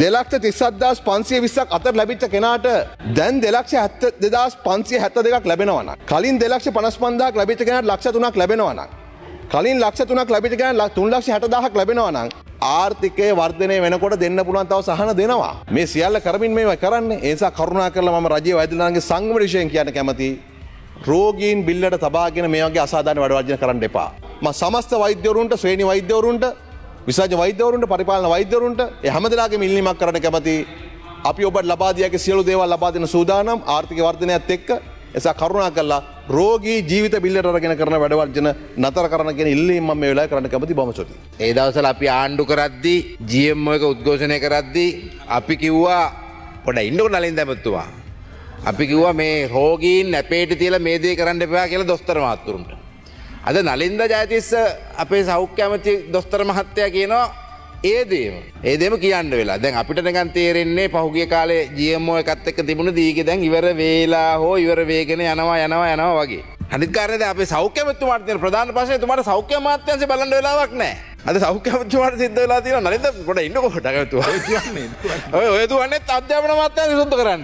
2,37,520ක් අතර ලැබිච්ච කෙනාට දැන් 2,72,572ක් ලැබෙනවා නම් කලින් 2,55,000ක් ලැබිච්ච කෙනාට ලක්ෂ 3ක් ලැබෙනවා නම් කලින් ලක්ෂ 3ක් ලැබිච්ච කෙනාට 3,60,000ක් ලැබෙනවා නම් ආර්ථිකයේ වර්ධනය වෙනකොට දෙන්න පුළුවන් තව සහන දෙනවා. මේ සියල්ල කරමින් මේවා කරන්නේ. ඒ නිසා කරුණා කරලා මම රජයේ වෛද්‍යවරුන්ගේ සංගම විශේෂයෙන් කියන්න කැමතියි. රෝගීන් බිල්ලට තබාගෙන මේ වගේ අසාධාරණ වැඩ වර්ජන කරන්න එපා. මම සමස්ත වෛද්‍යවරුන්ට, ශ්‍රේණි වෛද්‍යවරුන්ට, විශේෂ වෛද්‍යවරුන්ට, පරිපාලන වෛද්‍යවරුන්ට ඒ හැමදෙනාගේම ඉල්ලීමක් කරන්න කැමතියි. අපි ඔබට ලබා දී යකි සියලු දේවල් ලබා දෙන සූදානම් ආර්ථික වර්ධනයත් එක්ක. එසා කරුණා කරලා රෝගී ජීවිත බිල්ලට අරගෙන කරන වැඩ වර්ජන නතර කරන කියන ඉල්ලීම මම මේ වෙලාවේ කරන්න කැමතියි. බොහොම ස්තුතියි. ඒ දවස්වල අපි ආණ්ඩු කරද්දී GMO එක උද්ඝෝෂණය කරද්දී අපි කිව්වා පොඩ ඉන්නකො නලින් දැමතුමා. අපි කිව්වා මේ රෝගීන් නැපේට තියලා මේ දේ කරන්න එපා කියලා දොස්තර මහත්තුරුන්ට. අද නලින්ද ජයතිස්ස අපේ සෞඛ්‍ය ඇමති දොස්තර මහත්තයා කියනවා ඒ දේම කියන්න වෙලා. දැන් අපිට නිකන් තේරෙන්නේ පහුගිය කාලේ GMO එකත් එක්ක තිබුණ දීගේ දැන් ඉවර වේලා හෝ ඉවර වේගෙන යනවා වගේ. අනිත් කාරණේ දැන් අපේ සෞඛ්‍ය ඇමතිතුමාට තියෙන ප්‍රධාන ප්‍රශ්නේ තුමාට සෞඛ්‍ය අමාත්‍යාංශේ බලන්න වෙලාවක් නැහැ. අද සෞඛ්‍ය අමාත්‍යාංශයට සිද්ධ වෙලා තියෙනවා නලින්ද පොඩ ඉන්නකො ඩගතුවා. ඔය කියන්නේ. ඔය දුවන්නේ අධ්‍යාපන අමාත්‍යාංශය සුද්ධ කරන්න.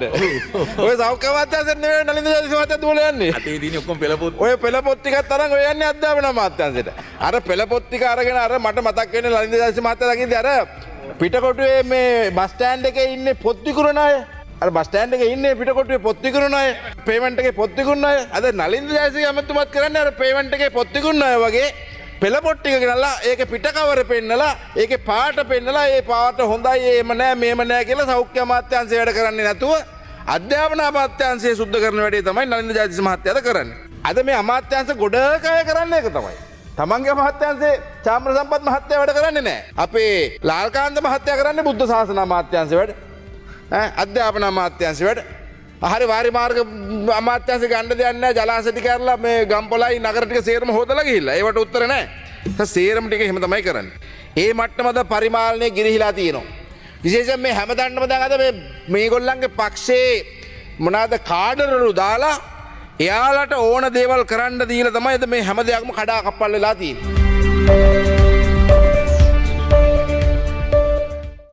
ඔය සෞඛ්‍ය අමාත්‍යාංශෙත් නෙවෙයි නලින්ද ජයතිස්ස මහත්තයා දුවල යන්නේ. අතේ තියෙන ඔක්කොම පෙළපොත්. ඔය පෙළපොත් ටිකත් අරන් ඔය යන්නේ අධ්‍යාපන අමාත්‍යාංශයට. අර පෙළපොත් ටික අරගෙන අර මට මතක් වෙන්නේ නලින්ද ජයතිස්ස මහත්තයා දකින්ද අර පිටකොටුවේ මේ බස් ස්ටෑන්ඩ් එකේ ඉන්නේ පොත් විකුණන අය. අර බස් ස්ටෑන්ඩ් එකේ ඉන්නේ පිටකොටුවේ පොත් විකුණන අය. පේමන්ට් එකේ පොත් විකුණන අය. අද නලින්ද ජයතිස්ස අමතුමත් කරන්නේ අර පේමන්ට් එකේ පොත් විකුණන අය වගේ පෙළපොත් ටික ගෙනල්ලා ඒකේ පිට කවර පෙන්නලා ඒකේ පාට පෙන්නලා ඒ පාට හොඳයි ඒම නෑ මේම නෑ කියලා සෞඛ්‍ය අමාත්‍යාංශය වැඩ කරන්නේ නැතුව අධ්‍යාපන අමාත්‍යාංශය සුද්ධ කරන වැඩේ තමයි නලින්ද ජයතිස්ස මහත්තයාද කරන්නේ. අද මේ අමාත්‍යාංශ ගොඩක අය කරන්නේ ඒක තමයි. තමන්ගේ අමාත්‍යාංශේ චාම්‍ර සම්පත් මහත්තයා වැඩ කරන්නේ නැහැ. අපේ ලාල්කාන්ත මහත්තයා කරන්නේ බුද්ධ ශාසන අමාත්‍යාංශේ වැඩ. අධ්‍යාපන අමාත්‍යාංශේ වැඩ. හරි වාරි මාර්ග අමාත්‍යාංශේ ගන්න දෙයක් නැහැ. ජලාශ ටික කරලා මේ ගම්පොලයි නගර ටික සේරම හොදලා ගිහිල්ලා. ඒවට උත්තර නැහැ. සේරම ටික එහෙම තමයි කරන්නේ. ඒ මට්ටමද පරිමාලනය ගිරිහිලා තියෙනවා. විශේෂයෙන් මේ හැමදාන්නම දැන් අද මේගොල්ලන්ගේ පක්ෂේ මොනවාද කාඩරරු දාලා එයාලට ඕන දේවල් කරන්න දීලා තමයි මේ හැම දෙයක්ම කඩා කප්පල් වෙලා තියෙන්නේ.